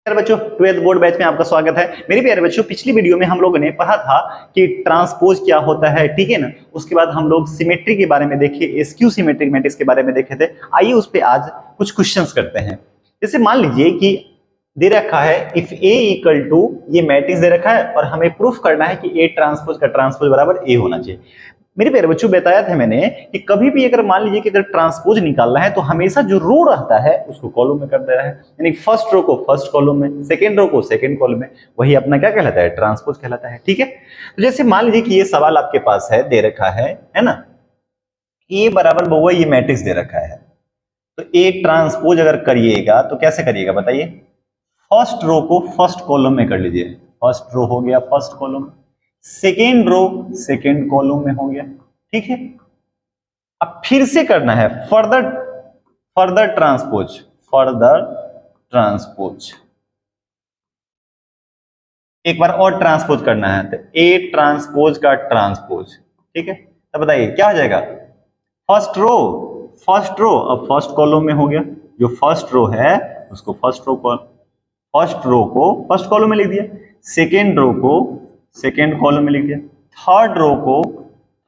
प्यारे बच्चों, 12th board batch में आपका स्वागत है। मेरे प्यारे बच्चों, पिछली वीडियो में हम लोगों ने पढ़ा था कि ट्रांसपोज क्या होता है, ठीक है ना। उसके बाद हम लोग सिमेट्री के बारे में देखे, एसक्यू सिमेट्रिक मैट्रिक्स के बारे में देखे थे। आइए उस पे आज कुछ क्वेश्चंस करते हैं। जैसे मान लीजिए कि दे रखा है इफ ए इक्वल टू, ये मैट्रिक्स दे रखा है और हमें प्रूफ करना है कि ए ट्रांसपोज का ट्रांसपोज बराबर ए होना चाहिए। मेरे प्यारे बच्चों, बताया था मैंने कि कभी भी अगर मान लीजिए कि अगर ट्रांसपोज निकालना है तो हमेशा जो रो रहता है उसको कॉलम में कर देना है, यानी फर्स्ट रो को फर्स्ट कॉलम में, सेकंड रो को सेकंड कॉलम में, वही अपना क्या कहलाता है, ट्रांसपोज कहलाता है। ठीक है, तो जैसे मान लीजिए कि ये सवाल आपके पास है, दे रखा है ना, ए बराबर बहुआ ये मैट्रिक्स दे रखा है, तो ए ट्रांसपोज अगर करिएगा तो कैसे करिएगा बताइए। फर्स्ट रो को फर्स्ट कॉलम में कर लीजिए, फर्स्ट रो हो गया first column, second row second column में हो गया, ठीक है। अब फिर से करना है फर्दर ट्रांसपोज, एक बार और ट्रांसपोज करना है तो ए ट्रांसपोज का ट्रांसपोज, ठीक है। तो बताइए क्या हो जाएगा, फर्स्ट रो अब फर्स्ट कॉलम में हो गया, जो फर्स्ट रो है उसको फर्स्ट रो को फर्स्ट कॉलम में लिख दिया, सेकेंड रो को सेकेंड कॉलम में लिख दिया, थर्ड रो को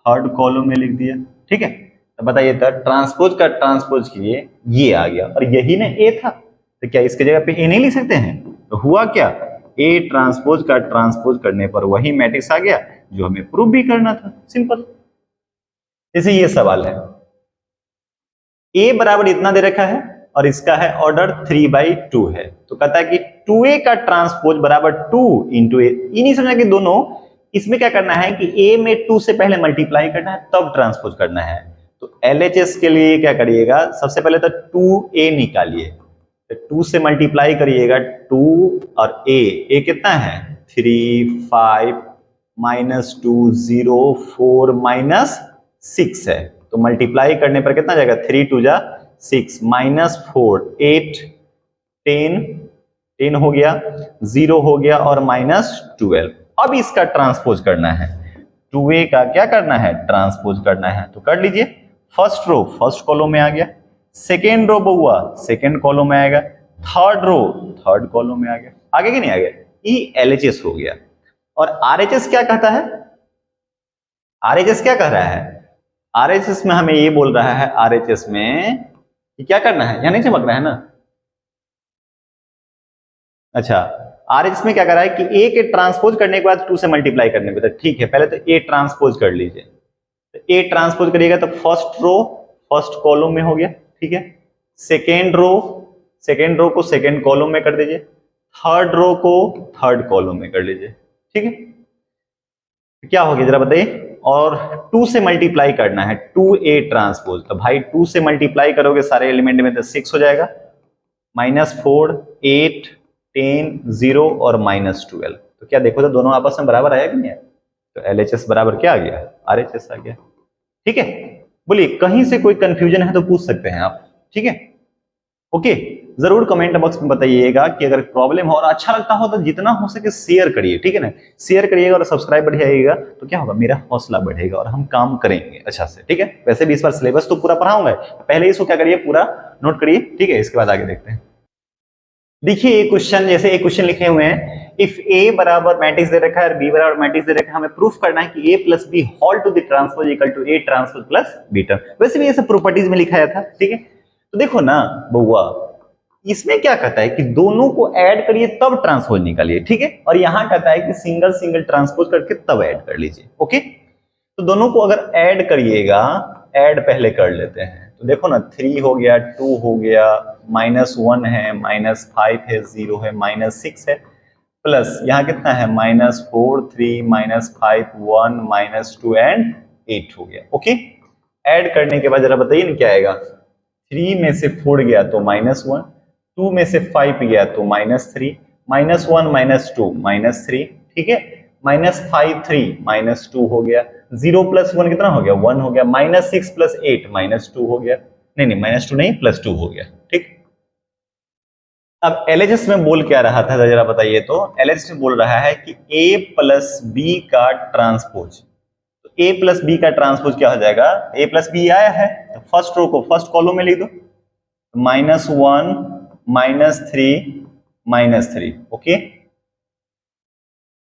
थर्ड कॉलम में लिख दिया, ठीक है। तो बताइए तो ट्रांसपोज का ट्रांसपोज कीजिए, ये आ गया और यही ना ए था, तो क्या इसके जगह पे ए नहीं लिख सकते हैं। तो हुआ क्या, ए ट्रांसपोज का ट्रांसपोज करने पर वही मैट्रिक्स आ गया जो हमें प्रूव भी करना था, सिंपल। जैसे ये सवाल है, ए बराबर इतना दे रखा है और इसका है ऑर्डर 3/2 है, तो कहता है कि 2a का ट्रांसपोज बराबर 2 इंटू ए। ये नहीं समझना कि दोनों, इसमें क्या करना है कि a में 2 से पहले मल्टीप्लाई करना है तब ट्रांसपोज करना है। तो LHS के लिए क्या करिएगा, सबसे पहले तो 2a निकालिए, तो 2 से मल्टीप्लाई करिएगा, 2 और a कितना है 3 5 -2 0 4 -6 है, तो मल्टीप्लाई करने पर कितना जाएगा, 3 2 जा 6 -4 8 10 हो गया, 0 हो गया और -12। अब इसका ट्रांसपोज करना है, 2a का क्या करना है, ट्रांसपोज करना है, तो कर लीजिए। फर्स्ट रो फर्स्ट कॉलम में आ गया, सेकेंड रो बहुआ सेकेंड कॉलम में आएगा, थर्ड रो थर्ड कॉलम में आ गया, आगे कि नहीं आ गया, ई LHS हो गया। और RHS क्या कहता है, RHS क्या कह रहा है, RHS में हमें ये बोल रहा है, RHS में कि क्या करना है, यहां नहीं चमक रहा है ना, अच्छा RHS में क्या कर रहा है कि a के ट्रांसपोज करने के बाद 2 से मल्टीप्लाई करने पे, तो ठीक है पहले तो a ट्रांसपोज कर लीजिए, तो a ट्रांसपोज करिएगा तो फर्स्ट रो फर्स्ट कॉलम में हो गया, ठीक है। सेकेंड रो को सेकेंड कॉलम में कर दीजिए, थर्ड रो को थर्ड कॉलम में कर लीजिए, ठीक है। तो क्या हो गया जरा बताइए, और 2 से मल्टीप्लाई करना है 2a ट्रांसपोज, तो भाई 2 से मल्टीप्लाई करोगे सारे एलिमेंट में तो 6 हो जाएगा, -4 8 10 0 और -12। तो क्या देखो तो दोनों आपस में बराबर आया कि नहीं, तो LHS बराबर क्या आ गया, RHS आ गया, ठीक है। बोलिए कहीं से कोई कंफ्यूजन है तो पूछ सकते हैं आप, ठीक है, ओके। जरूर कमेंट बॉक्स में बताइएगा कि अगर प्रॉब्लम हो और अच्छा लगता हो तो जितना हो सके शेयर करिए, ठीक है ना, शेयर करिएगा और सब्सक्राइब बढ़ाइएगा, तो क्या होगा, मेरा हौसला बढ़ेगा और हम काम करेंगे अच्छा से, ठीक है। वैसे भी इस बार सिलेबस तो पूरा पढ़ाऊंगा, पहले इसको क्या करिए, पूरा नोट करिए, ठीक है, इसके बाद आगे देखते हैं। देखिए एक क्वेश्चन, जैसे एक क्वेश्चन लिखे हुए हैं, इफ ए बराबर मैट्रिक्स दे रखा है और बी बराबर मैट्रिक्स दे रखा है, हमें प्रूफ करना है कि a plus B whole to the transpose equal to a transpose plus B term. वैसे भी ये सब प्रॉपर्टीज में लिखाया था, ठीक है। तो देखो ना बउआ, इसमें क्या कहता है कि दोनों को ऐड करिए तब ट्रांसपोज निकालिए, ठीक है, और यहां कहता है कि सिंगल ट्रांसपोज करके तब ऐड कर लीजिए, ओके। तो दोनों को अगर ऐड करिएगा, ऐड पहले कर लेते हैं, तो देखो ना 3 हो गया 2 हो गया, -1 है -5 है 0 है -6 है, प्लस यहाँ कितना है -4 3 -5 1 -2 एंड 8 हो गया, ओके। ऐड करने के बाद जरा बताइए ना क्या आएगा, 3 में से 4 गया तो -1, 2 में से 5 गया तो -3, -1 -2 -3, ठीक है, -5 3 -2 हो गया, 0 + 1 कितना हो गया, 1 हो गया, -6 + 8 -2 हो गया, नहीं -2 नहीं +2 हो गया, ठीक। अब LHS में बोल क्या रहा था जरा बताइए, तो LHS में बोल रहा है कि a + b का ट्रांसपोज, तो a + b का ट्रांसपोज क्या हो जाएगा, a + b आया है तो फर्स्ट रो को फर्स्ट कॉलम में लिख दो, -1 -3 -3, ओके।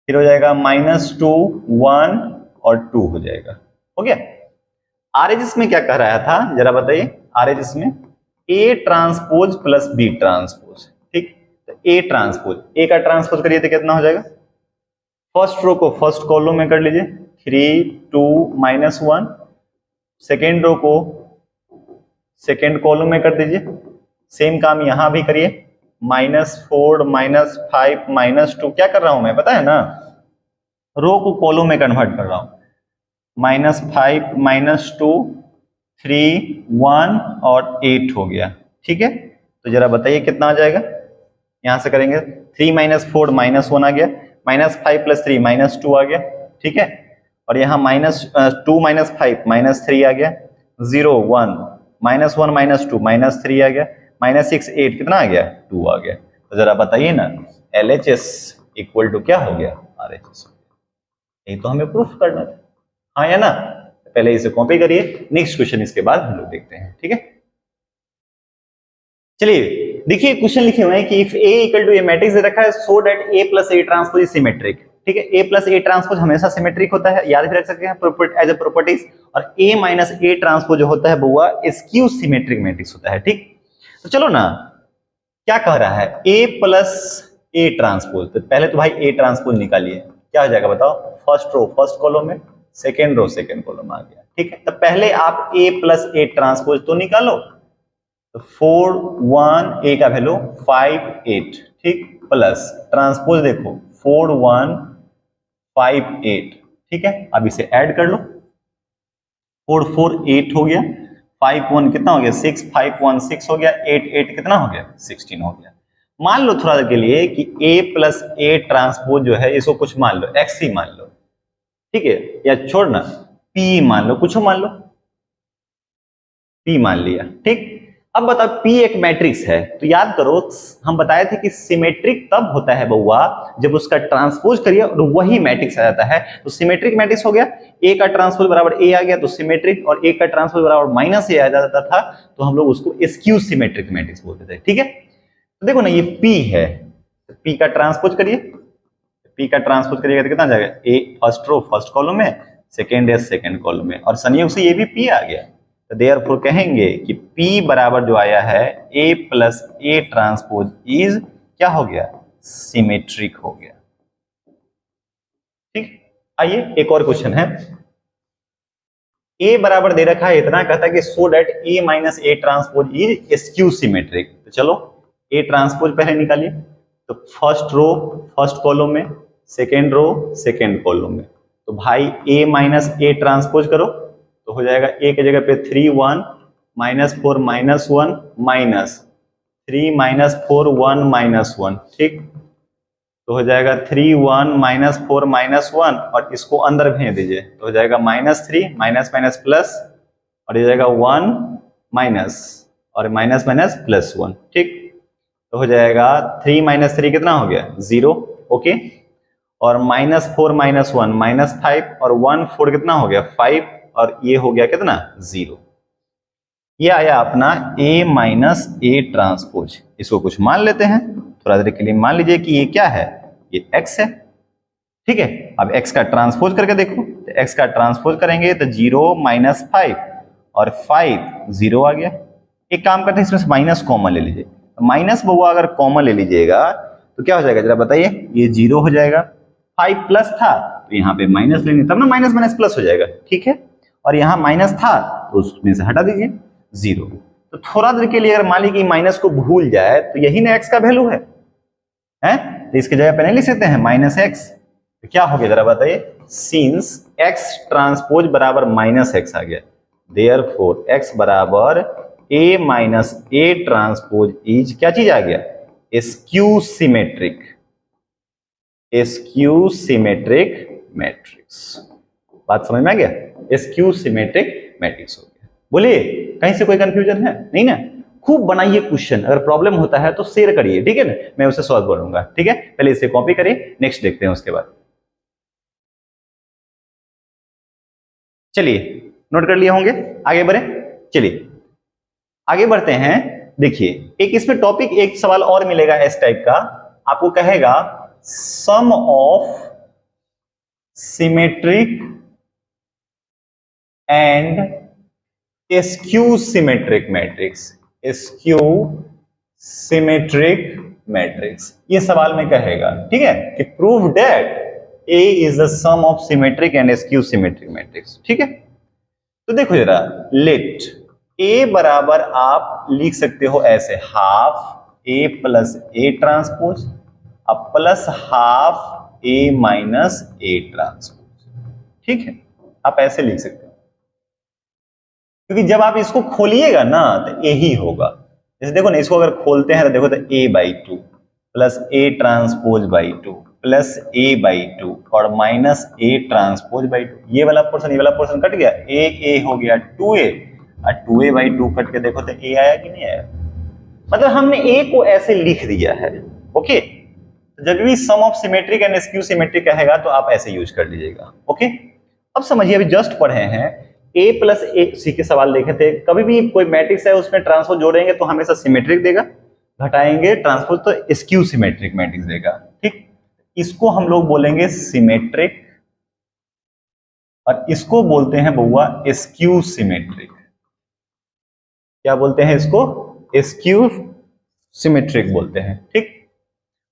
फिर हो जाएगा -2, 1 और 2 हो जाएगा, हो गया। आरएचएस में क्या कह रहा था जरा बताइए, आरएचएस में A transpose plus B transpose, ठीक। तो ए ट्रांसपोज, ए का ट्रांसपोज करिए तो कितना हो जाएगा, फर्स्ट रो को फर्स्ट कॉलम में कर लीजिए 3, 2, -1, सेकेंड रो को सेकेंड कॉलम में कर दीजिए, सेम काम यहां भी करिए, -4, -5, -2, क्या कर रहा हूं मैं पता है ना, रो को कॉलम में कन्वर्ट कर रहा हूं, -5, -2, 3, 1 और 8 हो गया, ठीक है। तो जरा बताइए कितना आ जाएगा, यहां से करेंगे 3 - 4 -1 आ गया, -5 + 3 -2 आ गया, ठीक है। और यहाँ -2 - 5 -3 आ गया, 0 1 -1 -2 -3 आ गया, -6 8 कितना आ गया, 2 आ गया। तो जरा बताइए ना LHS इक्वल टू क्या हो गया, RHS। यही तो हमें प्रूफ करना था, हाँ या ना। पहले इसे कॉपी करिए, नेक्स्ट क्वेश्चन इसके बाद हम लोग देखते हैं, ठीक है। चलिए देखिए क्वेश्चन लिखे हुए हैं कि if A equal to a matrix दे रखा है so that A + A transpose is symmetric, ठीक है। A + A ट्रांसपोज हमेशा सिमेट्रिक होता है, याद भी रख सकते हैं एज ए प्रॉपर्टीज। और A - A ट्रांसपोज जो होता है वो स्क्यू सिमेट्रिक मैट्रिक्स होता है, ठीक। तो चलो ना, क्या कह रहा है A + A ट्रांसपोज, तो पहले तो भाई A ट्रांसपोज निकालिए, क्या हो जाएगा बताओ, फर्स्ट रो फर्स्ट कॉलम में, सेकेंड रो सेकेंड कॉलम आ गया, ठीक है। तो पहले आप A + A ट्रांसपोज तो निकालो, तो 4 1 A का वैल्यू 5 8, ठीक, प्लस ट्रांसपोज देखो 4 1 5 8, ठीक है। अब इसे ऐड कर लो, 4 4 8 हो गया, 5 1 कितना हो गया 6, 5 1 6 हो गया, 8 8 कितना हो गया 16 हो गया। मान लो थोड़ा देर के लिए कि A + A ट्रांसपोज जो है इसको कुछ मान लो X ही मान लो, ठीक है, या छोड़ना P मान लो, कुछ मान लो, P मान लिया, ठीक। अब बताओ P एक मैट्रिक्स है, तो याद करो हम बताए थे कि सिमेट्रिक तब होता है बउआ जब उसका ट्रांसपोज करिए और वही मैट्रिक्स आ जाता है, तो सिमेट्रिक मैट्रिक्स हो गया। A का ट्रांसपोज बराबर A आ गया तो सिमेट्रिक, और A का ट्रांसपोज बराबर -A आ जाता था तो हम लोग उसको स्क्यू सिमेट्रिक मैट्रिक्स बोलते थे, ठीक है। तो देखो ना ये P है, P का ट्रांसपोज करिए, P का ट्रांसपोज करिएगा तो कितना आ जाएगा, A first row first column में, सेकेंड है सेकेंड कॉलम में, और संयोग से ये भी P आ गया। तो देयरफॉर कहेंगे कि P बराबर जो आया है A + A ट्रांसपोज इज क्या हो गया, सिमेट्रिक हो गया, ठीक। आइए एक और क्वेश्चन है, A बराबर दे रखा है इतना, कहता है कि सो that A - A transpose is skew symmetric. तो चलो A ट्रांसपोज पहले निकालिए, तो फर्स्ट रो फर्स्ट कॉलम में, सेकेंड रो सेकेंड कॉलम में, तो भाई A - A ट्रांसपोज करो, तो हो जाएगा A की जगह पे 3 1 -4 -1 -3 -4 1 -1, ठीक। तो हो जाएगा 3 1 -4 -1 और इसको अंदर भेज दीजिए, तो हो जाएगा -3 माइनस प्लस, और ये जाएगा 1 माइनस, और माइनस माइनस प्लस 1, ठीक। तो हो जाएगा 3 - 3 कितना हो गया 0, ओके। और -4 -1 -5 और 1 4 कितना हो गया 5, और ये हो गया कितना 0। ये आया अपना A - A ट्रांसपोज। इसको कुछ मान लेते हैं, थोड़ा देर के लिए मान लीजिए कि ये क्या है, ये X है, ठीक है। अब X का ट्रांसपोज करके देखो, तो X का ट्रांसपोज करेंगे तो 0 - 5 और 5 0 आ गया। एक काम करते हैं इसमें से माइनस कॉमन ले लीजिए, माइनस बउआ अगर कॉमन ले लीजिएगा तो क्या हो जाएगा जरा बताइए, ये 0 हो जाएगा, 5 प्लस था तो यहाँ पे माइनस लेंगे तब ना माइनस माइनस प्लस हो जाएगा, ठीक है। और यहाँ माइनस था तो उसमें से हटा दीजिए 0। तो थोड़ा देर के लिए अगर मान लीजिए माइनस को भूल जाए तो यही ना x का वैल्यू है, तो इसकी जगह पे नहीं लिख सकते हैं -x, तो क्या हो गया जरा बताइए, सिंस x ट्रांसपोज बराबर -x आ गया, देयरफॉर x बराबर A - A ट्रांसपोज इज क्या चीज आ गया, skew symmetric, skew symmetric matrix. बात समझ में आ गया, स्क्यू सिमेट्रिक मैट्रिक्स हो गया। बोलिए कहीं से कोई कंफ्यूजन है नहीं ना। खूब बनाइए क्वेश्चन, अगर प्रॉब्लम होता है तो शेयर करिए, ठीक है ना, मैं उसे सॉल्व करूंगा, ठीक है। पहले इसे कॉपी करिए, नेक्स्ट देखते हैं उसके बाद। चलिए नोट कर लिए होंगे, आगे बढ़े, चलिए आगे बढ़ते हैं। देखिए एक इसमें टॉपिक, एक सवाल और मिलेगा इस टाइप का आपको कहेगा sum of symmetric and skew symmetric matrix, skew symmetric matrix, ये सवाल में कहेगा, ठीक है, कि prove that A is the sum of symmetric and skew symmetric matrix, ठीक है। तो देखो जरा, लेट A बराबर आप लिख सकते हो ऐसे, half A plus A transpose अब plus half A minus A transpose, ठीक है, आप ऐसे लिख सकते हो, क्योंकि जब आप इसको खोलिएगा ना तो A ही होगा। जैसे देखो ना, इसको अगर खोलते हैं तो देखो तो A/2 plus A transpose by 2 plus A/2 और माइनस A ट्रांसपोज बाई 2, ये वाला पोर्शन कट गया, A हो गया 2A और 2A/2 कट के देखो तो A आया कि नहीं आया। मतलब हमने A को ऐसे लिख दिया है, ओके। तो जब भी sum of symmetric and skew symmetric कहेगा तो आप ऐसे यूज कर लीजिएगा, ओके। अब समझिए, अभी जस्ट पढ़े हैं A प्लस A, सी के सवाल देखे थे, कभी भी कोई मैट्रिक्स है उसमें ट्रांसपोज जोड़ेंगे तो हमेशा सिमेट्रिक देगा, घटाएंगे ट्रांसपोज तो स्क्यू सिमेट्रिक मैट्रिक्स देगा, ठीक। इसको हम लोग बोलेंगे सिमेट्रिक और इसको बोलते हैं बउआ स्क्यू सिमेट्रिक। क्या बोलते हैं इसको? स्क्यू सिमेट्रिक बोलते हैं, ठीक।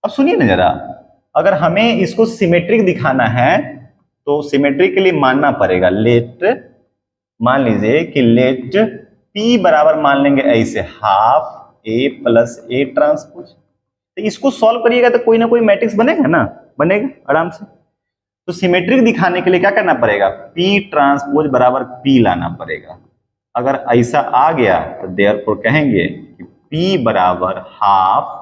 अब सुनिए ना जरा, अगर हमें इसको सिमेट्रिक दिखाना है तो सिमेट्रिक के लिए मानना पड़ेगा लेट, मान लीजिए कि लेट P बराबर मान लेंगे ऐसे, half A plus A transpose. तो इसको सॉल्व करिएगा तो कोई ना कोई मैट्रिक्स बनेगा ना, बनेगा आराम से। तो सिमेट्रिक दिखाने के लिए क्या करना पड़ेगा, P ट्रांसपोज बराबर P लाना पड़ेगा। अगर ऐसा आ गया तो देयरफॉर कहेंगे कि P बराबर half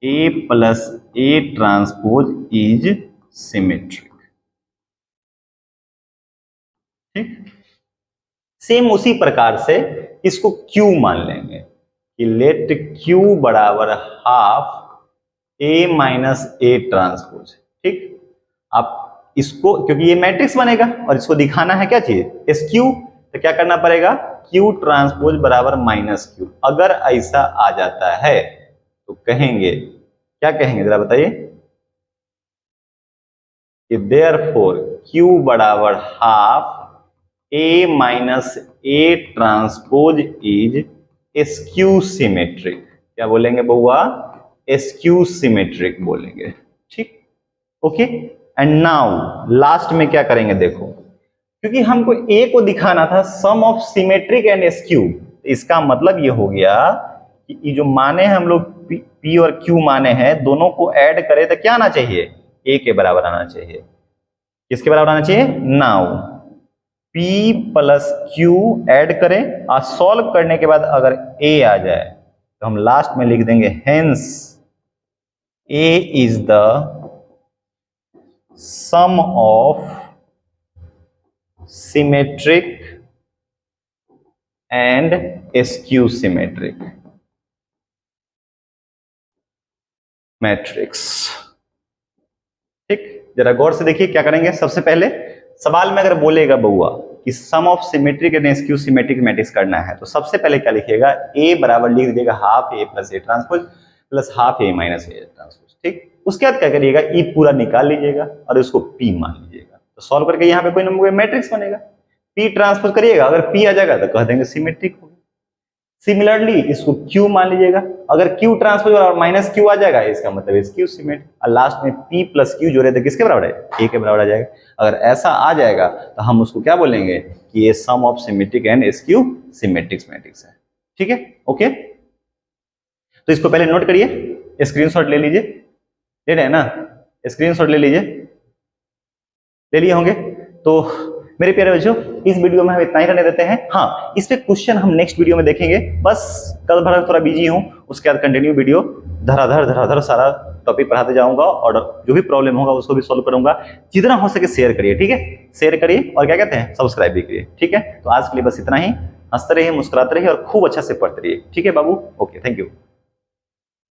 A plus A transpose is symmetric, ठीक। सेम उसी प्रकार से इसको Q मान लेंगे कि लेट Q बराबर half A minus A transpose, ठीक। आप इसको, क्योंकि ये मैट्रिक्स बनेगा और इसको दिखाना है क्या चीज, SQ, तो क्या करना पड़ेगा, Q ट्रांसपोज बराबर माइनस Q। अगर ऐसा आ जाता है तो कहेंगे, क्या कहेंगे जरा बताइए, कि देयरफॉर Q बराबर half A minus A transpose is skew symmetric. क्या बोलेंगे बउआ, स्क्यू सिमेट्रिक बोलेंगे, ठीक, ओके। एंड नाउ लास्ट में क्या करेंगे, देखो, क्योंकि हमको A को दिखाना था सम ऑफ सिमेट्रिक एंड स्क्यू, इसका मतलब ये हो गया कि ये जो माने हम लोग P और Q माने हैं, दोनों को ऐड करें तो क्या आना चाहिए, A के बराबर आना चाहिए। किसके बराबर आना चाहिए, now P plus Q add करें और सॉल्व करने के बाद अगर A आ जाए तो हम लास्ट में लिख देंगे hence A is the sum of symmetric and skew symmetric matrix, ठीक। जरा गौर से देखिए क्या करेंगे। सबसे पहले सवाल में अगर बोलेगा बउआ कि sum of symmetric and skew symmetric matrix करना है तो सबसे पहले क्या लिखिएगा, A बराबर लिख दीजिएगा half A plus A transpose plus half A minus A transpose, ठीक। उसके बाद क्या करिएगा, E पूरा निकाल लीजिएगा और उसको P मान लीजिएगा, तो सॉल्व करके यहाँ पे कोई ना कोई मैट्रिक्स बनेगा। P ट्रांसपोज करिएगा, अगर P आ जाएगा तो कह देंगे सिमेट्रिक होगा। सिमिलरली इसको Q मान लीजिएगा, अगर Q ट्रांसपोज और माइनस Q आ जाएगा इसका मतलब स्क्यू सिमेट्रिक, और लास्ट में P प्लस Q जोड़े तो किसके बराबर है, A के बराबर आ जाएगा। अगर ऐसा आ जाएगा तो हम उसको क्या बोलेंगे कि ये sum of symmetric and skew symmetric matrix है, ठीक है, ओके। तो इसको पहले नोट करिए, स्क्रीनशॉट ले लीजिए, ले रहे हैं ना, स्क्रीनशॉट ले लीजिए, ले लिए होंगे। तो मेरे प्यारे बच्चों, इस वीडियो में हम इतना ही रहने देते हैं। हाँ, इस पे क्वेश्चन हम नेक्स्ट वीडियो में देखेंगे, बस कल भर थोड़ा बिजी हूँ, उसके बाद कंटिन्यू वीडियो धराधर सारा टॉपिक पढ़ाते जाऊंगा और जो भी प्रॉब्लम होगा उसको भी सॉल्व करूंगा। जितना हो सके शेयर करिए, ठीक है, शेयर करिए और क्या कहते हैं सब्सक्राइब भी करिए, ठीक है। तो आज के लिए बस इतना ही, हंसते रहिए, मुस्कुराते रहिए और खूब अच्छा से पढ़ते रहिए, ठीक है बाबू, ओके, थैंक यू।